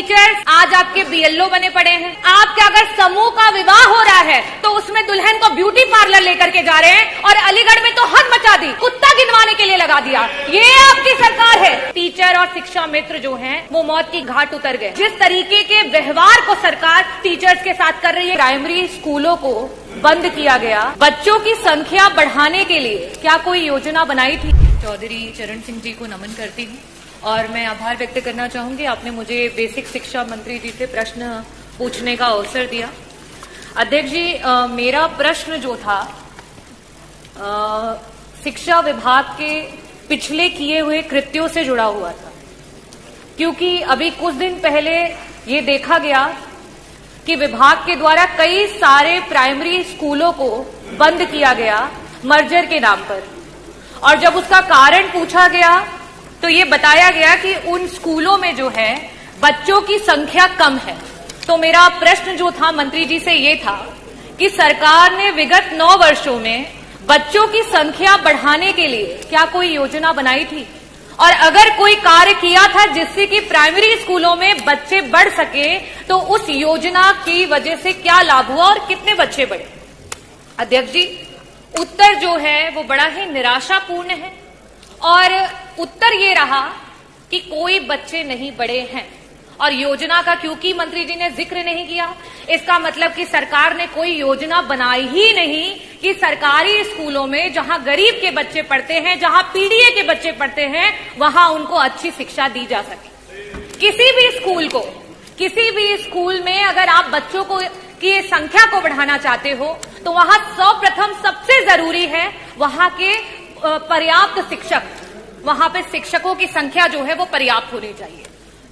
Teachers आज आपके BLO बने पड़े हैं। आपके अगर समूह का विवाह हो रहा है तो उसमें दुल्हन को ब्यूटी पार्लर लेकर के जा रहे हैं और अलीगढ़ में तो हद मचा दी, कुत्ता गिनवाने के लिए लगा दिया। ये आपकी सरकार है। टीचर और शिक्षा मित्र जो हैं वो मौत की घाट उतर गए। जिस तरीके के व्यवहार को सरकार टीचर्स के साथ कर रही है, प्राइमरी स्कूलों को बंद किया गया। बच्चों की संख्या बढ़ाने के लिए क्या कोई योजना बनाई थी? चौधरी चरण सिंह जी को नमन करती हूँ और मैं आभार व्यक्त करना चाहूंगी, आपने मुझे बेसिक शिक्षा मंत्री जी से प्रश्न पूछने का अवसर दिया। अध्यक्ष जी, मेरा प्रश्न जो था शिक्षा विभाग के पिछले किए हुए कृत्यों से जुड़ा हुआ था, क्योंकि अभी कुछ दिन पहले ये देखा गया कि विभाग के द्वारा कई सारे प्राइमरी स्कूलों को बंद किया गया मर्जर के नाम पर, और जब उसका कारण पूछा गया तो ये बताया गया कि उन स्कूलों में जो है बच्चों की संख्या कम है। तो मेरा प्रश्न जो था मंत्री जी से ये था कि सरकार ने विगत 9 वर्षों में बच्चों की संख्या बढ़ाने के लिए क्या कोई योजना बनाई थी, और अगर कोई कार्य किया था जिससे कि प्राइमरी स्कूलों में बच्चे बढ़ सके तो उस योजना की वजह से क्या लाभ हुआ और कितने बच्चे बढ़े? अध्यक्ष जी, उत्तर जो है वो बड़ा ही निराशापूर्ण है और उत्तर ये रहा कि कोई बच्चे नहीं बढ़े हैं। और योजना का क्योंकि मंत्री जी ने जिक्र नहीं किया, इसका मतलब कि सरकार ने कोई योजना बनाई ही नहीं कि सरकारी स्कूलों में जहां गरीब के बच्चे पढ़ते हैं, जहां पीडीए के बच्चे पढ़ते हैं, वहां उनको अच्छी शिक्षा दी जा सके। किसी भी स्कूल में अगर आप बच्चों को की संख्या को बढ़ाना चाहते हो तो वहां सर्वप्रथम सबसे जरूरी है वहां के पर्याप्त शिक्षक, वहां पे शिक्षकों की संख्या जो है वो पर्याप्त होनी चाहिए।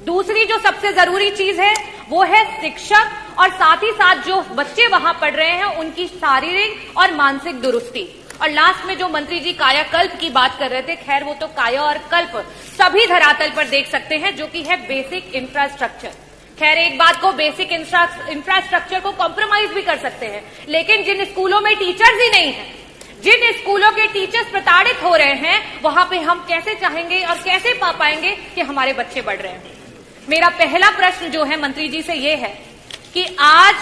दूसरी जो सबसे जरूरी चीज है वो है शिक्षक, और साथ ही साथ जो बच्चे वहां पढ़ रहे हैं उनकी शारीरिक और मानसिक दुरुस्ती। और लास्ट में जो मंत्री जी कायाकल्प की बात कर रहे थे, खैर वो तो काया और कल्प सभी धरातल पर देख सकते हैं, जो कि है बेसिक इंफ्रास्ट्रक्चर। खैर एक बात को, बेसिक इंफ्रास्ट्रक्चर को कॉम्प्रोमाइज भी कर सकते हैं, लेकिन जिन स्कूलों में टीचर्स ही नहीं है, जिन स्कूलों के टीचर्स प्रताड़ित हो रहे हैं, वहां पे हम कैसे चाहेंगे और कैसे पा पाएंगे कि हमारे बच्चे बढ़ रहे हैं? मेरा पहला प्रश्न जो है मंत्री जी से ये है कि आज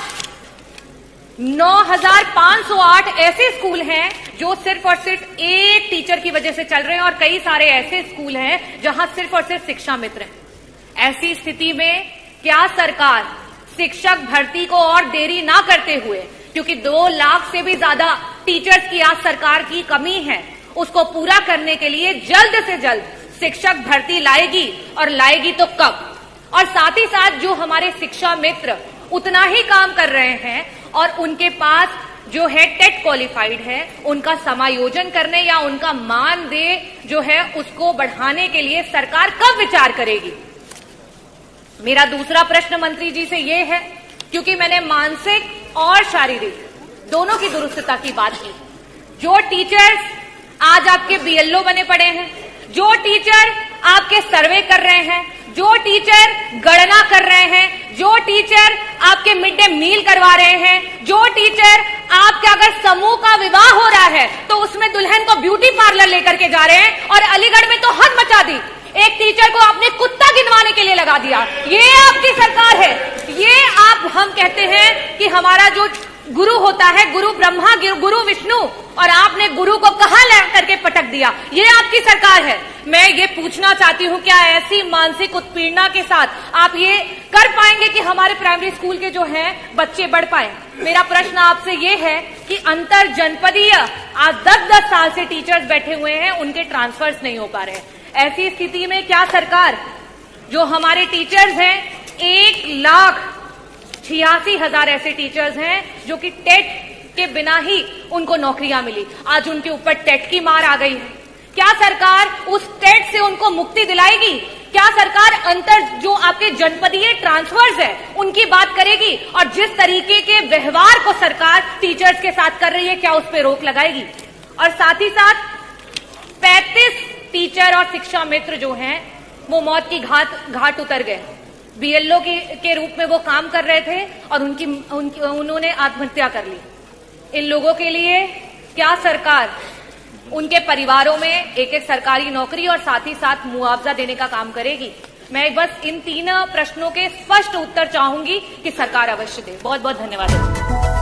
9,508 ऐसे स्कूल हैं जो सिर्फ और सिर्फ एक टीचर की वजह से चल रहे हैं, और कई सारे ऐसे स्कूल हैं जहां सिर्फ और सिर्फ शिक्षा मित्र हैं। ऐसी स्थिति में क्या सरकार शिक्षक भर्ती को और देरी ना करते हुए, क्योंकि 2 लाख से भी ज्यादा टीचर्स की आज सरकार की कमी है, उसको पूरा करने के लिए जल्द से जल्द शिक्षक भर्ती लाएगी, और लाएगी तो कब? और साथ ही साथ जो हमारे शिक्षा मित्र उतना ही काम कर रहे हैं और उनके पास जो है टेट क्वालिफाइड है, उनका समायोजन करने या उनका मानदेय जो है उसको बढ़ाने के लिए सरकार कब विचार करेगी? मेरा दूसरा प्रश्न मंत्री जी से ये है, क्योंकि मैंने मानसिक और शारीरिक दोनों की दुरुस्तता की बात की। जो टीचर्स आज आपके बीएलओ बने पड़े हैं, जो टीचर आपके सर्वे कर रहे हैं, जो टीचर गणना कर रहे हैं, जो टीचर आपके मिड डे मील करवा रहे हैं, जो टीचर आपके अगर समूह का विवाह हो रहा है तो उसमें दुल्हन को ब्यूटी पार्लर लेकर के जा रहे हैं और अलीगढ़ में तो हद मचा दी, एक टीचर को आपने कुत्ता गिनवाने के लिए लगा दिया। ये आपकी सरकार है। ये आप, हम कहते हैं कि हमारा जो गुरु होता है, गुरु ब्रह्मा, गुरु विष्णु, और आपने गुरु को कहां ला करके पटक दिया। ये आपकी सरकार है। मैं ये पूछना चाहती हूं, क्या ऐसी मानसिक उत्पीड़ना के साथ आप ये कर पाएंगे कि हमारे प्राइमरी स्कूल के जो हैं बच्चे बढ़ पाए? मेरा प्रश्न आपसे ये है कि अंतर जनपदीय आज 10-10 साल से टीचर्स बैठे हुए हैं, उनके ट्रांसफर्स नहीं हो पा रहे हैं। ऐसी स्थिति में क्या सरकार, जो हमारे टीचर्स हैं 1,86,000 ऐसे टीचर्स हैं जो कि टेट के बिना ही उनको नौकरियां मिली, आज उनके ऊपर टेट की मार आ गई है। क्या सरकार उस टेट से उनको मुक्ति दिलाएगी? क्या सरकार अंतर जो आपके जनपदीय ट्रांसफर्स है उनकी बात करेगी? और जिस तरीके के व्यवहार को सरकार टीचर्स के साथ कर रही है, क्या उस पर रोक लगाएगी? और साथ ही साथ 35 टीचर और शिक्षा मित्र जो हैं वो मौत की घाट उतर गए। बीएलओ के रूप में वो काम कर रहे थे और उन्होंने आत्महत्या कर ली। इन लोगों के लिए क्या सरकार उनके परिवारों में एक सरकारी नौकरी और साथ ही साथ मुआवजा देने का काम करेगी? मैं बस इन 3 प्रश्नों के स्पष्ट उत्तर चाहूंगी कि सरकार अवश्य दे। बहुत बहुत धन्यवाद।